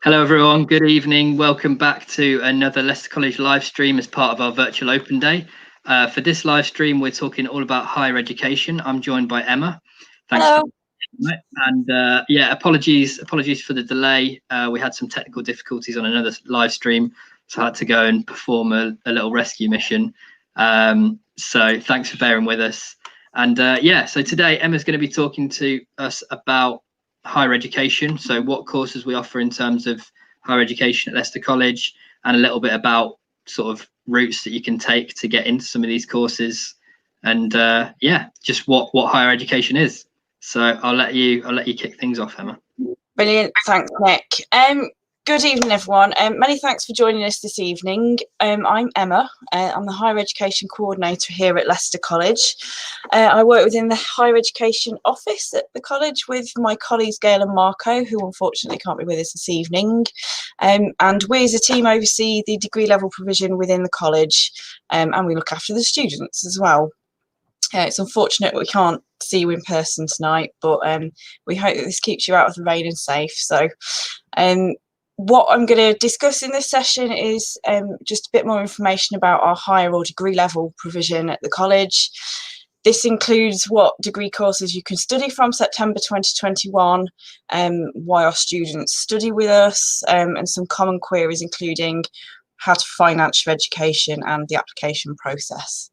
Hello everyone, good evening. Welcome back to another Leicester College live stream as part of our virtual open day. For this live stream, we're talking all about higher education. I'm joined by Emma. Thanks. Hello. And apologies for the delay. We had some technical difficulties on another live stream, so I had to go and perform a little rescue mission. So thanks for bearing with us. And so today Emma's going to be talking to us about higher education, so what courses we offer in terms of higher education at Leicester College, and a little bit about sort of routes that you can take to get into some of these courses, and just what higher education is. So I'll let you kick things off, Emma. Brilliant, thanks, Nick. Good evening, everyone. Many thanks for joining us this evening. I'm Emma. I'm the Higher Education Coordinator here at Leicester College. I work within the Higher Education Office at the college with my colleagues Gail and Marco, who unfortunately can't be with us this evening. And we as a team oversee the degree level provision within the college, and we look after the students as well. It's unfortunate we can't see you in person tonight, but we hope that this keeps you out of the rain and safe. So what I'm going to discuss in this session is just a bit more information about our higher or degree level provision at the college. This includes what degree courses you can study from September 2021, why our students study with us, and some common queries including how to finance your education and the application process.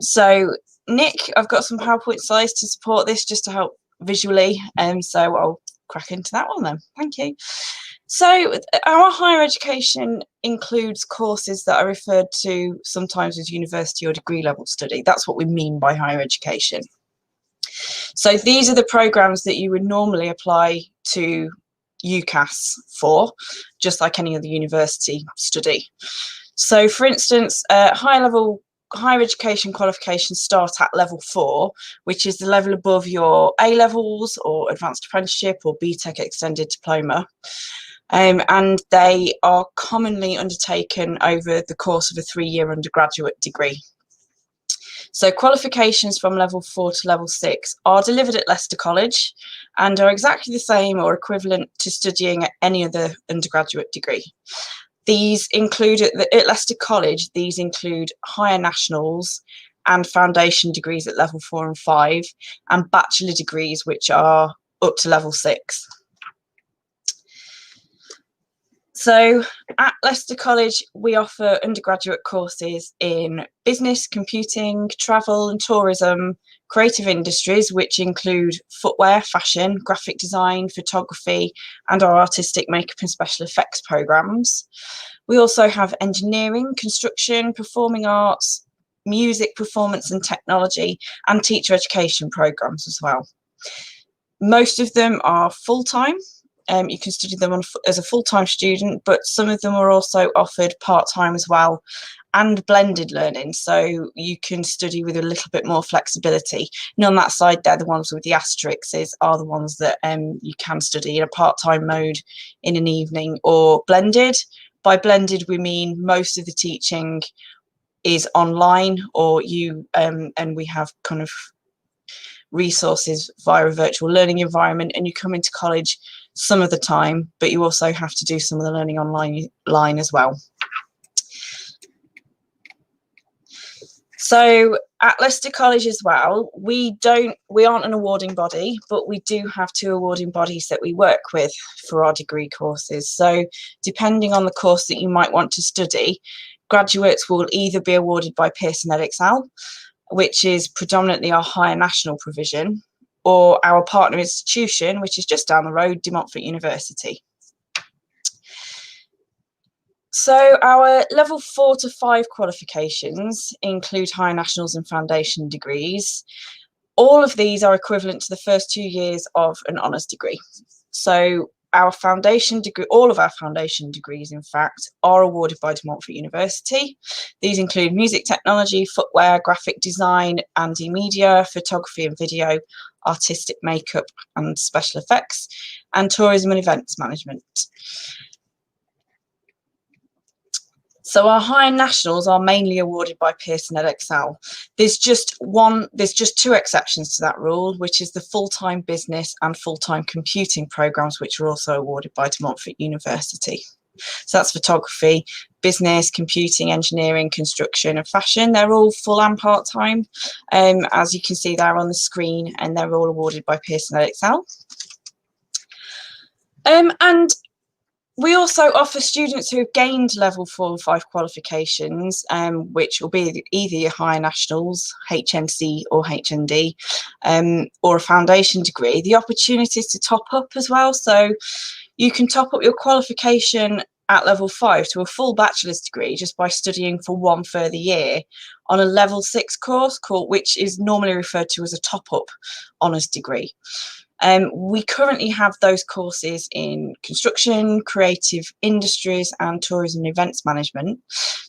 So Nick, I've got some PowerPoint slides to support this just to help visually, so I'll crack into that one then. Thank you. So our higher education includes courses that are referred to sometimes as university or degree level study. That's what we mean by higher education. So these are the programs that you would normally apply to UCAS for, just like any other university study. So for instance, higher education qualifications start at level 4, which is the level above your A levels or advanced apprenticeship or BTEC extended diploma. And they are commonly undertaken over the course of a 3-year undergraduate degree. So qualifications from level 4 to level 6 are delivered at Leicester College and are exactly the same or equivalent to studying at any other undergraduate degree. These include, at Leicester College, these include higher nationals and foundation degrees at level 4 and 5, and bachelor degrees, which are up to level 6. So at Leicester College, we offer undergraduate courses in business, computing, travel and tourism, creative industries, which include footwear, fashion, graphic design, photography, and our artistic makeup and special effects programs. We also have engineering, construction, performing arts, music, performance and technology, and teacher education programs as well. Most of them are full-time. You can study them as a full-time student, but some of them are also offered part-time as well, and blended learning, so you can study with a little bit more flexibility. And on that side there, the ones with the asterisks are the ones that you can study in a part-time mode in an evening, or blended. By blended, we mean most of the teaching is online, or and we have kind of resources via a virtual learning environment, and you come into college some of the time, but you also have to do some of the learning online as well. So at Leicester College as well, we aren't an awarding body, but we do have 2 awarding bodies that we work with for our degree courses. So depending on the course that you might want to study, graduates will either be awarded by Pearson Edexcel, which is predominantly our higher national provision, or our partner institution, which is just down the road, De Montfort University. So our level 4 to 5 qualifications include higher nationals and foundation degrees. All of these are equivalent to the first 2 years of an honours degree. So our foundation degree, all of our foundation degrees, in fact, are awarded by De Montfort University. These include music technology, footwear, graphic design, Andy media, photography and video, artistic makeup and special effects, and tourism and events management. So our higher nationals are mainly awarded by Pearson Excel. There's just two exceptions to that rule, which is the full-time business and full-time computing programs, which are also awarded by De Montfort University. So that's photography, business, computing, engineering, construction and fashion. They're all full and part-time, as you can see there on the screen, and they're all awarded by Pearson Excel. And we also offer students who have gained level 4 and 5 qualifications, which will be either your higher nationals, HNC or HND, or a foundation degree, the opportunities to top up as well. So you can top up your qualification at level 5 to a full bachelor's degree just by studying for one further year on a level 6 course, which is normally referred to as a top-up honours degree. We currently have those courses in construction, creative industries and tourism and events management.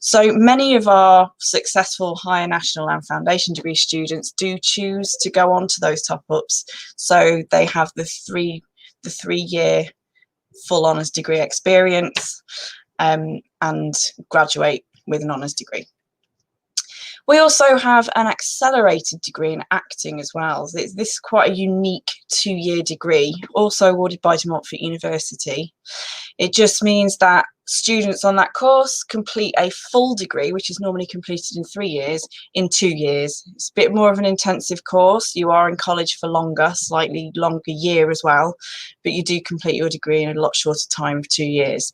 So many of our successful higher national and foundation degree students do choose to go on to those top-ups. So they have the three-year full honours degree experience and graduate with an honours degree. We also have an accelerated degree in acting as well. This is quite a unique 2-year degree, also awarded by De Montfort University. It just means that students on that course complete a full degree, which is normally completed in 3 years, in 2 years. It's a bit more of an intensive course. You are in college for longer, slightly longer year as well, but you do complete your degree in a lot shorter time of 2 years.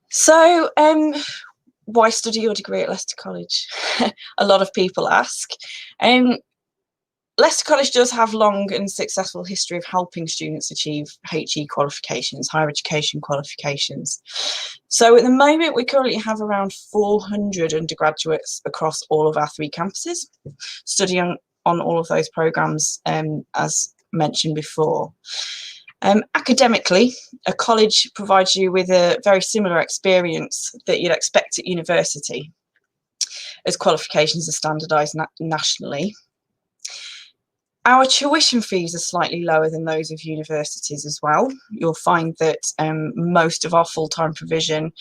So, why study your degree at Leicester College? A lot of people ask. Leicester College does have long and successful history of helping students achieve HE qualifications, higher education qualifications. So at the moment, we currently have around 400 undergraduates across all of our 3 campuses, studying on all of those programmes, as mentioned before. Academically, a college provides you with a very similar experience that you'd expect at university, as qualifications are standardised nationally. Our tuition fees are slightly lower than those of universities as well. You'll find that most of our full-time provision,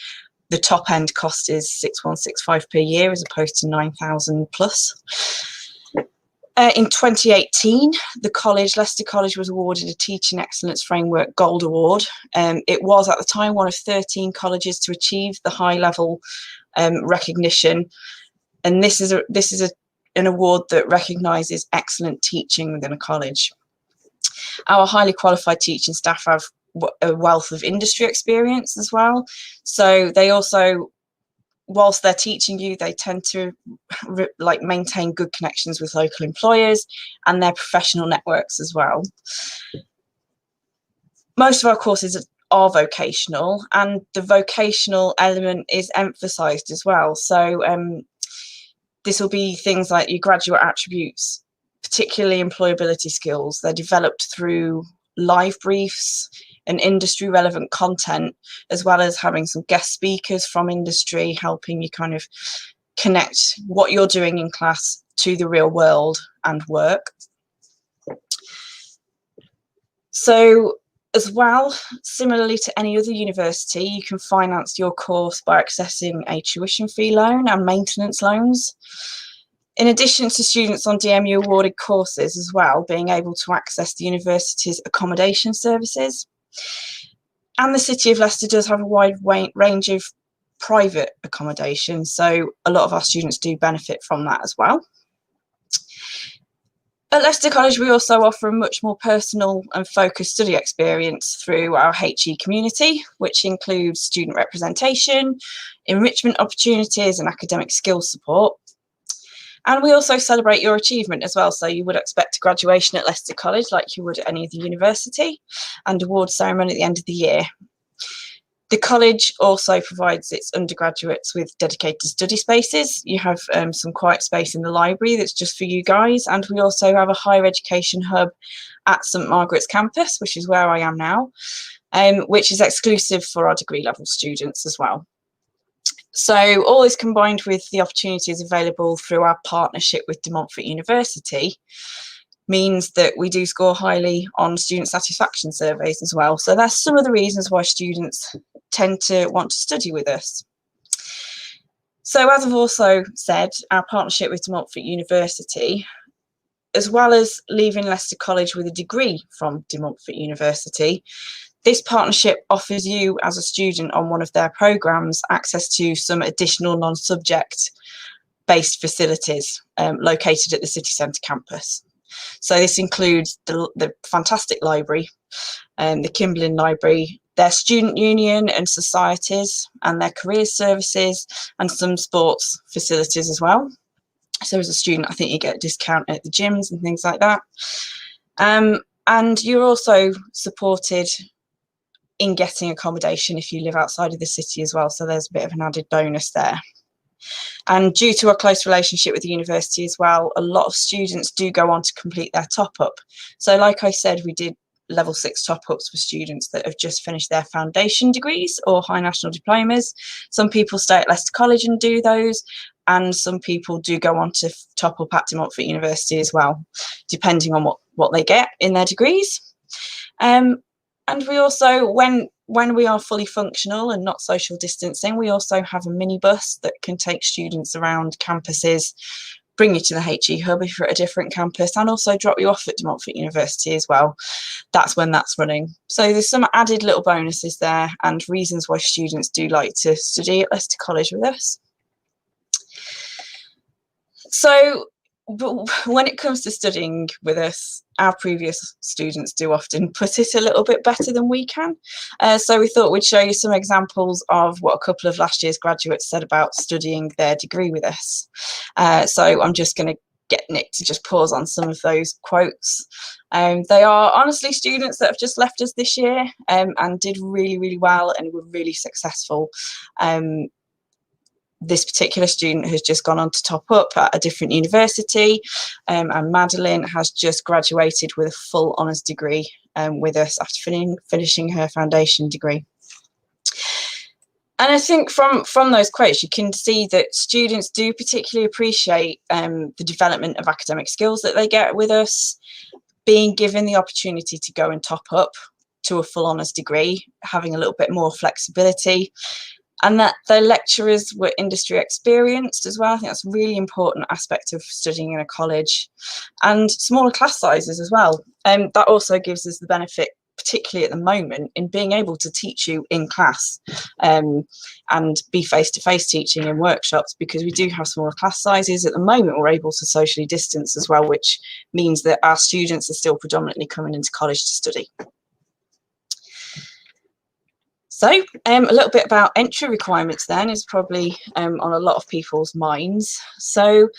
the top end cost is 6,165 per year as opposed to 9,000 plus. In 2018, Leicester College was awarded a Teaching Excellence Framework Gold Award. It was at the time one of 13 colleges to achieve the high level recognition. And this is an award that recognises excellent teaching within a college. Our highly qualified teaching staff have a wealth of industry experience as well. So they also, whilst they're teaching you, they tend to maintain good connections with local employers and their professional networks as well. Most of our courses are vocational, and the vocational element is emphasised as well. So this will be things like your graduate attributes, particularly employability skills. They're developed through live briefs and industry relevant content, as well as having some guest speakers from industry helping you kind of connect what you're doing in class to the real world and work. So as well, similarly to any other university, you can finance your course by accessing a tuition fee loan and maintenance loans. In addition to students on DMU awarded courses as well, being able to access the university's accommodation services. And the City of Leicester does have a wide range of private accommodation, so a lot of our students do benefit from that as well. At Leicester College, we also offer a much more personal and focused study experience through our HE community, which includes student representation, enrichment opportunities and academic skills support. And we also celebrate your achievement as well. So you would expect a graduation at Leicester College like you would at any other university, and award ceremony at the end of the year. The college also provides its undergraduates with dedicated study spaces. You have some quiet space in the library that's just for you guys. And we also have a higher education hub at St Margaret's campus, which is where I am now, which is exclusive for our degree level students as well. So all this combined with the opportunities available through our partnership with De Montfort University means that we do score highly on student satisfaction surveys as well. So that's some of the reasons why students tend to want to study with us. So as I've also said, our partnership with De Montfort University, as well as leaving Leicester College with a degree from De Montfort University, this partnership offers you as a student on one of their programmes access to some additional non-subject based facilities located at the city centre campus. So this includes the fantastic library, the Kimberlin Library, their student union and societies, and their careers services, and some sports facilities as well. So as a student, I think you get a discount at the gyms and things like that. And you're also supported in getting accommodation if you live outside of the city as well. So there's a bit of an added bonus there. And due to a close relationship with the university as well, a lot of students do go on to complete their top-up. So like I said, we did level 6 top-ups for students that have just finished their foundation degrees or high national diplomas. Some people stay at Leicester College and do those, and some people do go on to top up at De Montfort University as well, depending on what they get in their degrees. And we also, when we are fully functional and not social distancing, we also have a minibus that can take students around campuses, bring you to the HE hub if you're at a different campus, and also drop you off at De Montfort University as well. That's when that's running. So there's some added little bonuses there and reasons why students do like to study at Leicester College with us. So but when it comes to studying with us, our previous students do often put it a little bit better than we can. So we thought we'd show you some examples of what a couple of last year's graduates said about studying their degree with us. So I'm just going to get Nick to just pause on some of those quotes. They are honestly students that have just left us this year and did really, really well and were really successful. This particular student has just gone on to top up at a different university, and Madeline has just graduated with a full honours degree with us after finishing her foundation degree. And I think from those quotes, you can see that students do particularly appreciate the development of academic skills that they get with us, being given the opportunity to go and top up to a full honours degree, having a little bit more flexibility, and that their lecturers were industry experienced as well. I think that's a really important aspect of studying in a college, and smaller class sizes as well. That also gives us the benefit, particularly at the moment, in being able to teach you in class and be face-to-face teaching in workshops, because we do have smaller class sizes. At the moment, we're able to socially distance as well, which means that our students are still predominantly coming into college to study. So a little bit about entry requirements then is probably on a lot of people's minds. So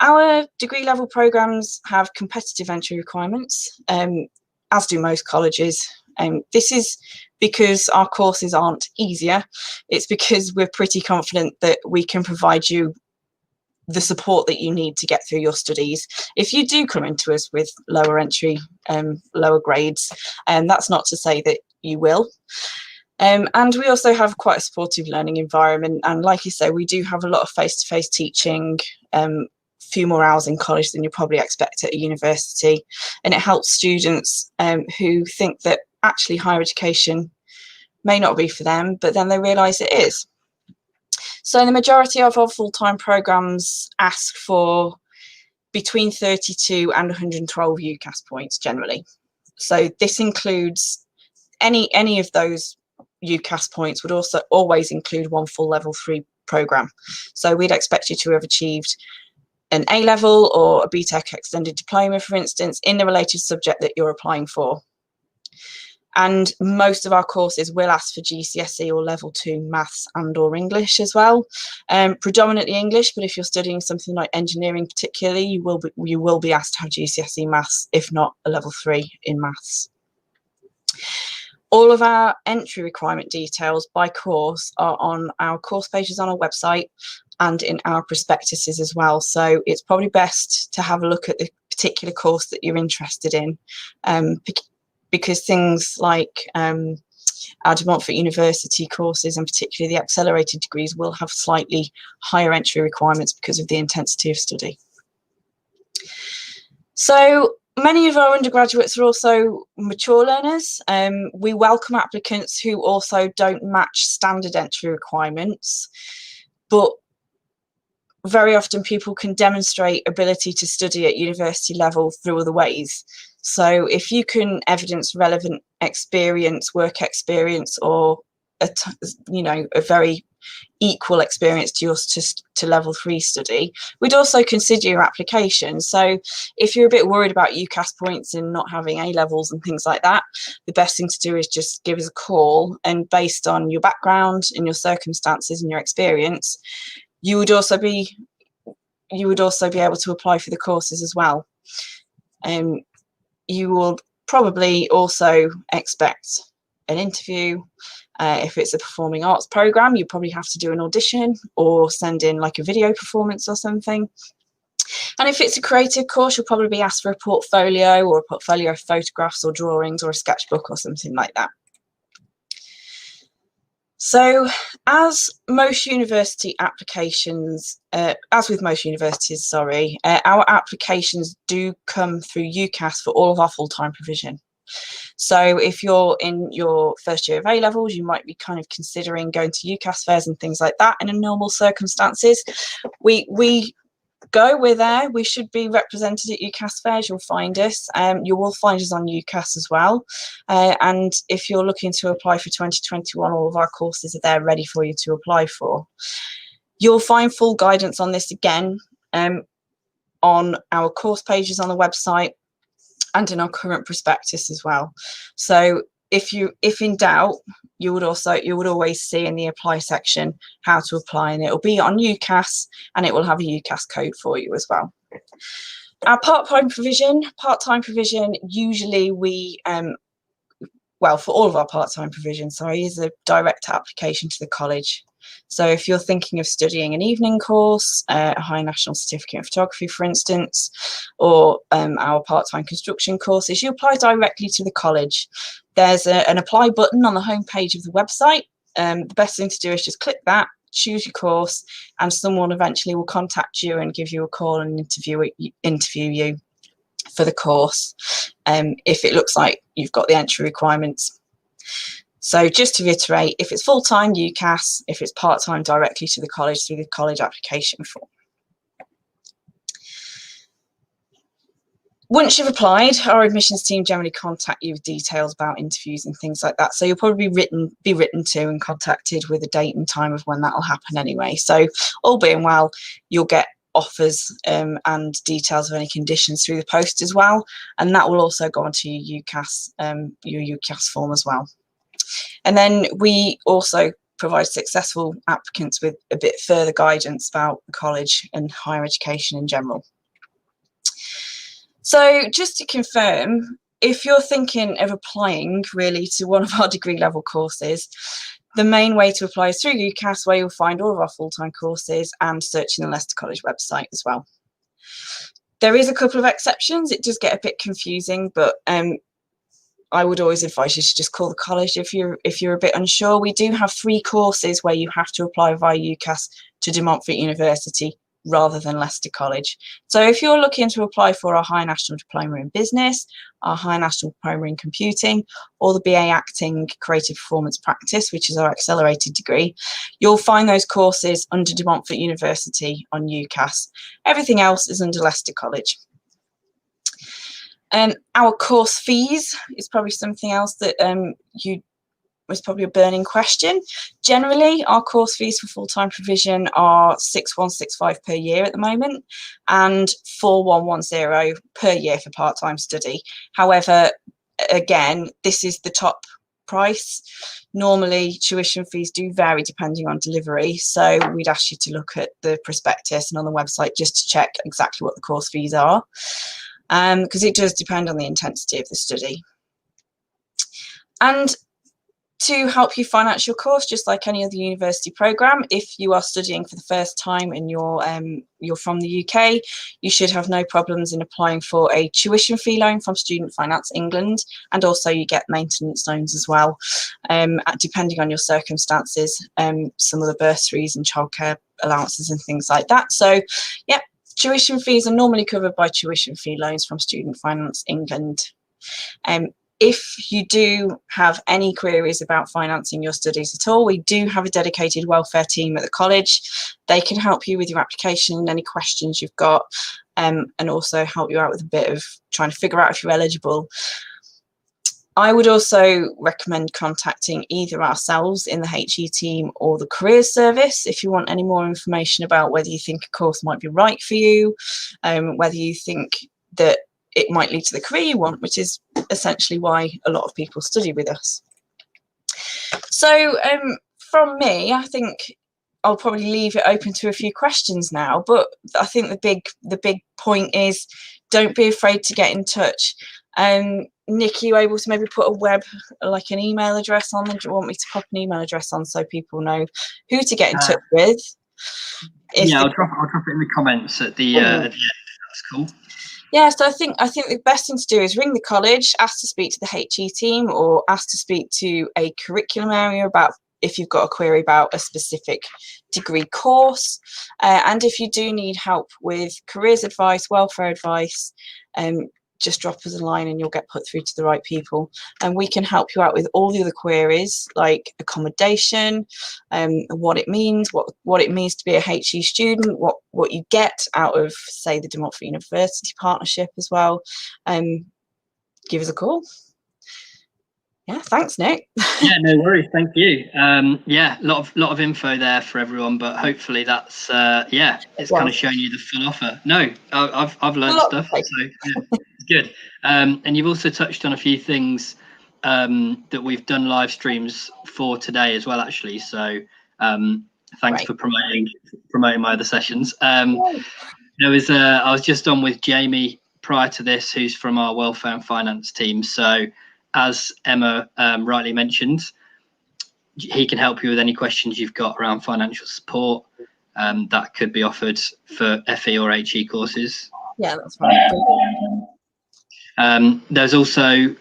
our degree level programmes have competitive entry requirements, as do most colleges. This is because our courses aren't easier. It's because we're pretty confident that we can provide you the support that you need to get through your studies. If you do come into us with lower entry, lower grades, that's not to say that you will. And we also have quite a supportive learning environment, and like you say, we do have a lot of face-to-face teaching, few more hours in college than you probably expect at a university, and it helps students who think that actually higher education may not be for them, but then they realise it is. So the majority of our full-time programmes ask for between 32 and 112 UCAS points generally. So this includes any of those UCAS points would also always include one full level 3 programme. So we'd expect you to have achieved an A-level or a BTEC extended diploma, for instance, in the related subject that you're applying for. And most of our courses will ask for GCSE or level 2 maths and or English as well. Predominantly English, but if you're studying something like engineering particularly, you will be asked to have GCSE maths, if not a level 3 in maths. All of our entry requirement details by course are on our course pages on our website and in our prospectuses as well. So it's probably best to have a look at the particular course that you're interested in, because things like our De Montfort University courses, and particularly the accelerated degrees, will have slightly higher entry requirements because of the intensity of study. So Many of our undergraduates are also mature learners. We welcome applicants who also don't match standard entry requirements, but very often people can demonstrate ability to study at university level through other ways. So if you can evidence relevant experience, work experience, or a very equal experience to yours to level 3 study, we'd also consider your application. So if you're a bit worried about UCAS points and not having A levels and things like that, the best thing to do is just give us a call, and based on your background and your circumstances and your experience, you would also be able to apply for the courses as well. You will probably also expect an interview. If it's a performing arts program, you probably have to do an audition or send in like a video performance or something. And if it's a creative course, you'll probably be asked for a portfolio or a portfolio of photographs or drawings or a sketchbook or something like that. So as with most universities, our applications do come through UCAS for all of our full-time provision. So if you're in your first year of A levels, you might be kind of considering going to UCAS fairs and things like that. In normal circumstances, we're there. We should be represented at UCAS fairs. You'll find us. You will find us on UCAS as well. And if you're looking to apply for 2021, all of our courses are there ready for you to apply for. You'll find full guidance on this again on our course pages on the website and in our current prospectus as well. So if in doubt, you would always see in the apply section how to apply, and it'll be on UCAS and it will have a UCAS code for you as well. Our part-time provision, usually we, for all of our part-time provision, is a direct application to the college. So if you're thinking of studying an evening course, a high national certificate in photography, for instance, or our part-time construction courses, you apply directly to the college. There's an apply button on the homepage of the website. The best thing to do is just click that, choose your course, and someone eventually will contact you and give you a call and interview you for the course, if it looks like you've got the entry requirements. So just to reiterate, if it's full-time, UCAS; if it's part-time, directly to the college through the college application form. Once you've applied, our admissions team generally contact you with details about interviews and things like that. So you'll probably be written to and contacted with a date and time of when that will happen anyway. So all being well, you'll get offers and details of any conditions through the post as well. And that will also go onto your UCAS form as well. And then we also provide successful applicants with a bit further guidance about the college and higher education in general. So just to confirm, if you're thinking of applying really to one of our degree level courses, the main way to apply is through UCAS, where you'll find all of our full-time courses, and searching the Leicester College website as well. There is a couple of exceptions. It does get a bit confusing, but I would always advise you to just call the college if you're a bit unsure. We do have 3 courses where you have to apply via UCAS to De Montfort University rather than Leicester College. So if you're looking to apply for our High National Diploma in Business, our High National Diploma in Computing, or the BA Acting Creative Performance Practice, which is our accelerated degree, you'll find those courses under De Montfort University on UCAS. Everything else is under Leicester College. Our course fees is probably something else that was probably a burning question. Generally, our course fees for full-time provision are £6,165 per year at the moment, and £4,110 per year for part-time study. However, again, this is the top price. Normally, tuition fees do vary depending on delivery, so we'd ask you to look at the prospectus and on the website just to check exactly what the course fees are, because it does depend on the intensity of the study. And to help you finance your course, just like any other university program, if you are studying for the first time and you're from the UK, you should have no problems in applying for a tuition fee loan from Student Finance England, and also you get maintenance loans as well, depending on your circumstances, some of the bursaries and childcare allowances and things like that. So yeah, Tuition fees are normally covered by tuition fee loans from Student Finance England. If you do have any queries about financing your studies at all, we do have a dedicated welfare team at the college. They can help you with your application and any questions you've got, and also help you out with a bit of trying to figure out if you're eligible. I would also recommend contacting either ourselves in the HE team or the careers service if you want any more information about whether you think a course might be right for you, whether you think that it might lead to the career you want, which is essentially why a lot of people study with us. So from me, I think I'll probably leave it open to a few questions now, but I think the big point is don't be afraid to get in touch. Nick, are you able to maybe put like an email address on? Do you want me to pop an email address on so people know who to get in touch with? Yeah, I'll drop it in the comments at the end. That's cool. Yeah, so I think the best thing to do is ring the college, ask to speak to the HE team, or ask to speak to a curriculum area about if you've got a query about a specific degree course. And if you do need help with careers advice, welfare advice, just drop us a line and you'll get put through to the right people. And we can help you out with all the other queries like accommodation, what it means, what it means to be a HE student, what you get out of, say, the De Montfort University partnership as well. Give us a call. Yeah, thanks, Nick. Yeah, no worries. Thank you. Yeah, lot of info there for everyone, but hopefully that's it's kind of showing you the full offer. No, I've learned stuff, so yeah, it's good. And you've also touched on a few things that we've done live streams for today as well, actually. So thanks for promoting my other sessions. I was just on with Jamie prior to this, who's from our welfare and finance team. So as Emma rightly mentioned, he can help you with any questions you've got around financial support that could be offered for FE or HE courses. Yeah, that's right. There's also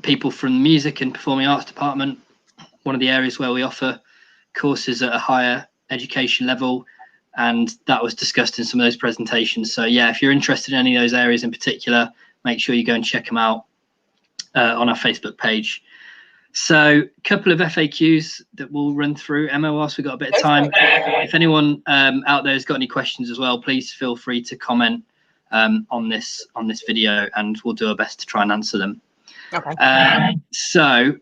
people from the music and performing arts department, one of the areas where we offer courses at a higher education level, and that was discussed in some of those presentations. So yeah, if you're interested in any of those areas in particular, make sure you go and check them out on our Facebook page. So a couple of FAQs that we'll run through, Emma, whilst we've got a bit of time. If anyone out there has got any questions as well, please feel free to comment on this video, and we'll do our best to try and answer them. Okay. So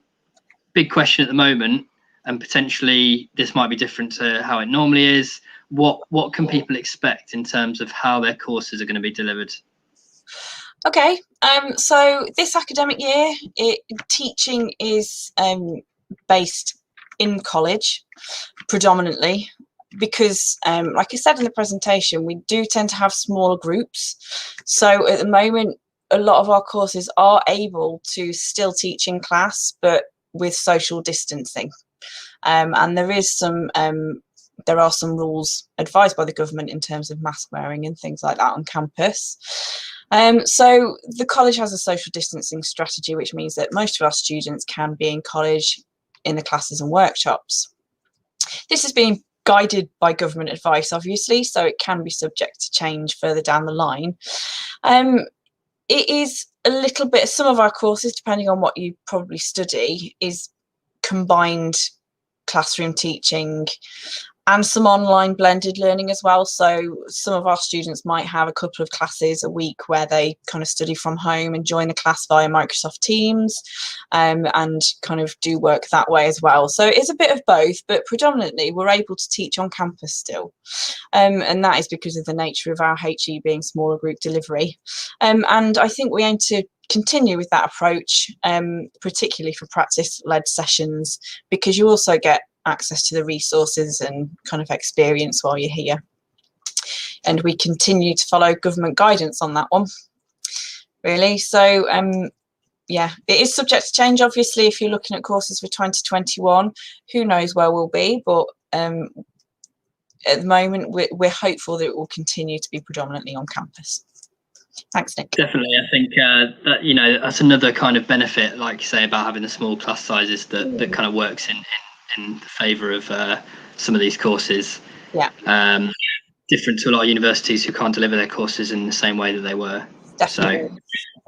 big question at the moment, and potentially this might be different to how it normally is. What can people expect in terms of how their courses are going to be delivered? Okay, so this academic year, teaching is based in college predominantly because, like I said in the presentation, we do tend to have smaller groups. So at the moment, a lot of our courses are able to still teach in class, but with social distancing. And there are some rules advised by the government in terms of mask wearing and things like that on campus. So the college has a social distancing strategy, which means that most of our students can be in college in the classes and workshops. This is being guided by government advice, obviously, so it can be subject to change further down the line. It is a little bit, some of our courses, depending on what you probably study, is combined classroom teaching and some online blended learning as well. So some of our students might have a couple of classes a week where they kind of study from home and join the class via Microsoft Teams, and kind of do work that way as well. So it's a bit of both, but predominantly we're able to teach on campus still. And that is because of the nature of our HE being smaller group delivery. And I think we aim to continue with that approach, particularly for practice-led sessions, because you also get access to the resources and kind of experience while you're here. And we continue to follow government guidance on that one, really. So yeah, it is subject to change, obviously. If you're looking at courses for 2021, who knows where we'll be, but at the moment we're hopeful that it will continue to be predominantly on campus. Thanks, Nick. Definitely, I think that that's another kind of benefit, like you say, about having the small class sizes that kind of works in the favour of some of these courses. Yeah. different to a lot of universities who can't deliver their courses in the same way that they were. Definitely. So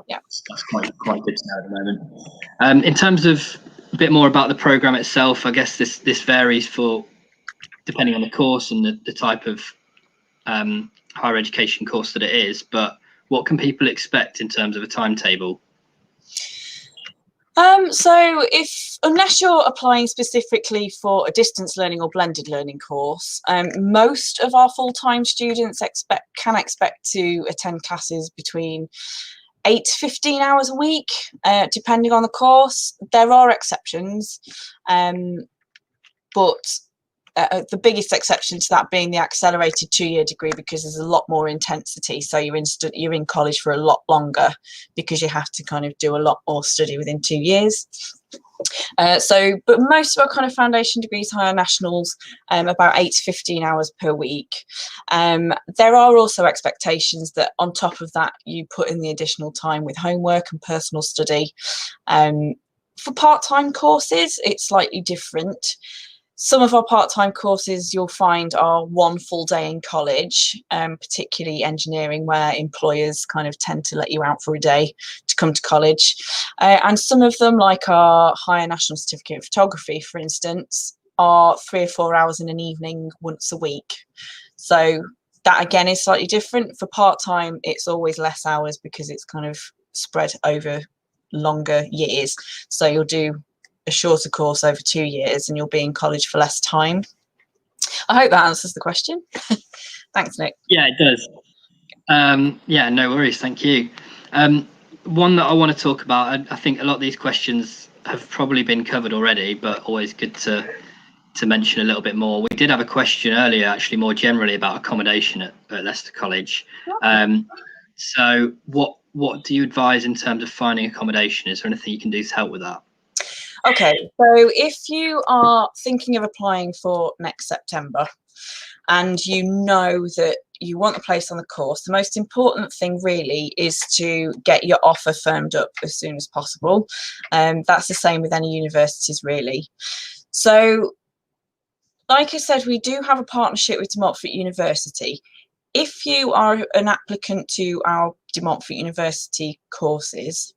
yeah, that's quite good to know at the moment. In terms of a bit more about the program itself, I guess this varies for depending on the course and the type of higher education course that it is. But what can people expect in terms of a timetable? So unless you're applying specifically for a distance learning or blended learning course, most of our full-time students can expect to attend classes between 8 to 15 hours a week, depending on the course. There are exceptions, but the biggest exception to that being the accelerated 2-year degree, because there's a lot more intensity. So you're in college for a lot longer because you have to kind of do a lot more study within 2 years. But most of our kind of foundation degrees, higher nationals, about 8 to 15 hours per week. There are also expectations that on top of that, you put in the additional time with homework and personal study. For part-time courses, it's slightly different. Some of our part-time courses you'll find are 1 full day in college, particularly engineering, where employers kind of tend to let you out for a day to come to college. And some of them, like our higher national certificate in photography, for instance, are 3 or 4 hours in an evening once a week. So that again is slightly different. For part-time, it's always less hours because it's kind of spread over longer years. So you'll do a shorter course over 2 years and you'll be in college for less time. I hope that answers the question. Thanks, Nick. Yeah, it does. Yeah, no worries. Thank you. One that I want to talk about, I think a lot of these questions have probably been covered already, but always good to mention a little bit more. We did have a question earlier, actually, more generally about accommodation at Leicester College. So what do you advise in terms of finding accommodation? Is there anything you can do to help with that? Okay, so if you are thinking of applying for next September and you know that you want a place on the course, the most important thing really is to get your offer firmed up as soon as possible. That's the same with any universities, really. So, like I said, we do have a partnership with De Montfort University. If you are an applicant to our De Montfort University courses,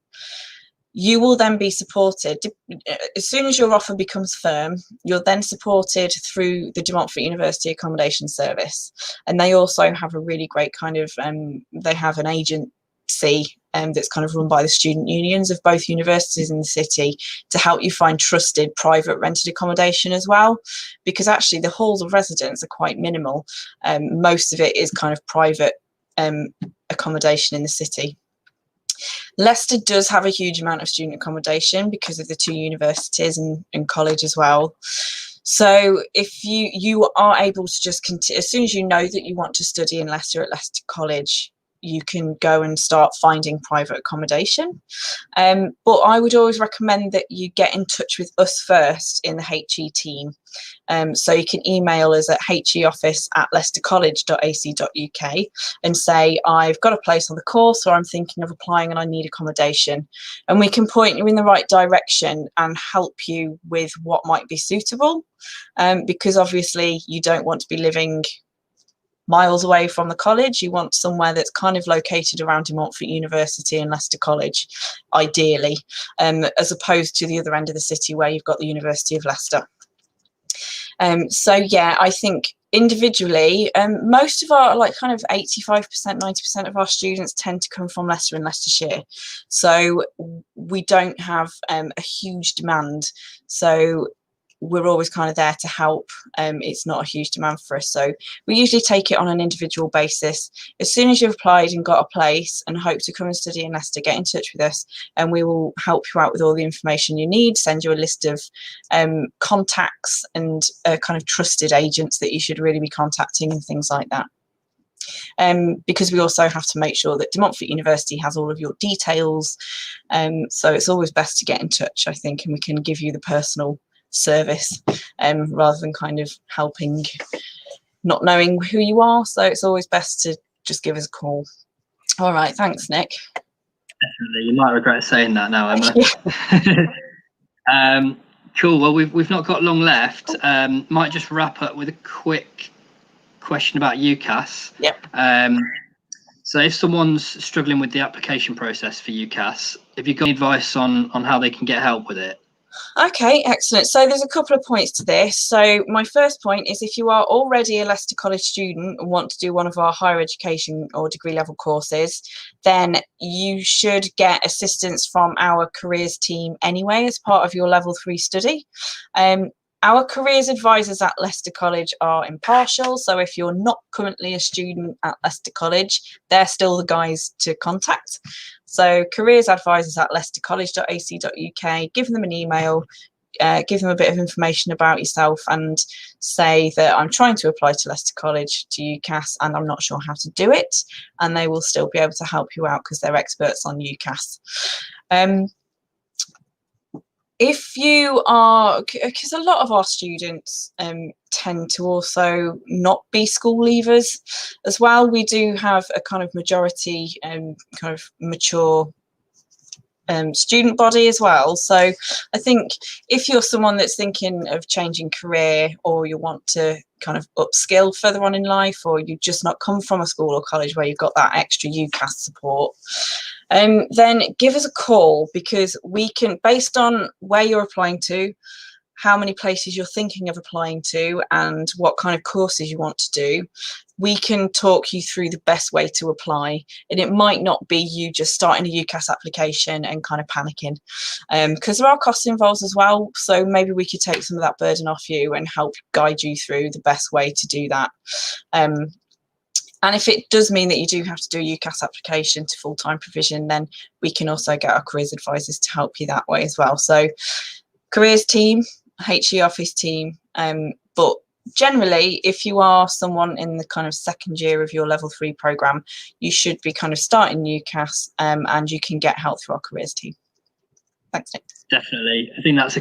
you will then be supported. As soon as your offer becomes firm, you're then supported through the De Montfort University Accommodation Service. And they also have a really great kind of, they have an agency that's kind of run by the student unions of both universities in the city to help you find trusted private rented accommodation as well. Because actually the halls of residence are quite minimal. Most of it is kind of private accommodation in the city. Leicester does have a huge amount of student accommodation because of the 2 universities and college as well. So if you are able to just continue, as soon as you know that you want to study in Leicester at Leicester College, you can go and start finding private accommodation. But I would always recommend that you get in touch with us first in the HE team. So you can email us at heoffice@leicestercollege.ac.uk and say, I've got a place on the course, or I'm thinking of applying and I need accommodation. And we can point you in the right direction and help you with what might be suitable. Because obviously you don't want to be living miles away from the college. You want somewhere that's kind of located around De Montfort University and Leicester College, ideally, as opposed to the other end of the city where you've got the University of Leicester. So yeah, I think individually, most of our, like kind of 85%, 90% of our students tend to come from Leicester and Leicestershire. So we don't have a huge demand. So we're always kind of there to help. It's not a huge demand for us. So we usually take it on an individual basis. As soon as you've applied and got a place and hope to come and study in Leicester, get in touch with us and we will help you out with all the information you need, send you a list of contacts and kind of trusted agents that you should really be contacting and things like that. Because we also have to make sure that De Montfort University has all of your details. So it's always best to get in touch, I think, and we can give you the personal service rather than kind of helping not knowing who you are. So it's always best to just give us a call. All right, thanks, Nick. Definitely, you might regret saying that now, Emma. Cool. Well, we've not got long left. Might just wrap up with a quick question about UCAS. Yep. So if someone's struggling with the application process for UCAS, have you got any advice on how they can get help with it? Okay, excellent. So there's a couple of points to this. So my first point is, if you are already a Leicester College student and want to do one of our higher education or degree level courses, then you should get assistance from our careers team anyway as part of your level 3 study. Our careers advisors at Leicester College are impartial, so if you're not currently a student at Leicester College, they're still the guys to contact. So careers advisors at leicestercollege.ac.uk, give them an email, give them a bit of information about yourself and say that I'm trying to apply to Leicester College to UCAS and I'm not sure how to do it, and they will still be able to help you out because they're experts on UCAS. If you are, because a lot of our students tend to also not be school leavers as well, we do have a kind of majority kind of mature student body as well. So I think if you're someone that's thinking of changing career, or you want to kind of upskill further on in life, or you just not come from a school or college where you've got that extra UCAS support, then give us a call, because we can, based on where you're applying to, how many places you're thinking of applying to, and what kind of courses you want to do, we can talk you through the best way to apply. And it might not be you just starting a UCAS application and kind of panicking, because there are costs involved as well. So maybe we could take some of that burden off you and help guide you through the best way to do that. And if it does mean that you do have to do a UCAS application to full-time provision, then we can also get our careers advisors to help you that way as well. So careers team, HE office team, but generally, if you are someone in the kind of second year of your level 3 program, you should be kind of starting UCAS, and you can get help through our careers team. Thanks, Nick. Definitely, I think that's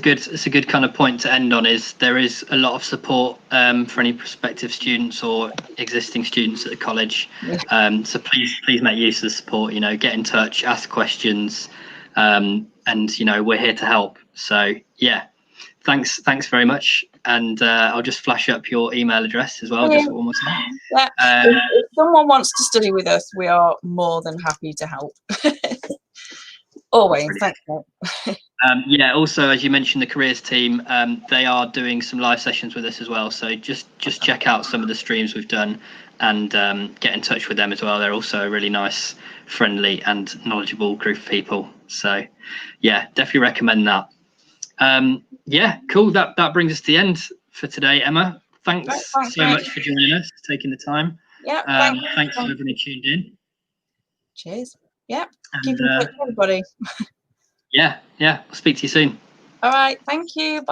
a good kind of point to end on. Is there is a lot of support for any prospective students or existing students at the college. So please make use of the support. Get in touch, ask questions, and we're here to help. So yeah, thanks very much. And I'll just flash up your email address as well, just one more time. Yeah. If someone wants to study with us, we are more than happy to help. Always. Thanks, Nick. Yeah, also, as you mentioned, the careers team, they are doing some live sessions with us as well. So just check out some of the streams we've done and get in touch with them as well. They're also a really nice, friendly and knowledgeable group of people. So yeah, definitely recommend that. Yeah, cool. That brings us to the end for today, Emma. Thanks so much for joining us, taking the time. Yeah. Thanks for everybody tuned in. Cheers. Yeah. Keep in touch, everybody. Yeah. I'll speak to you soon. All right. Thank you. Bye.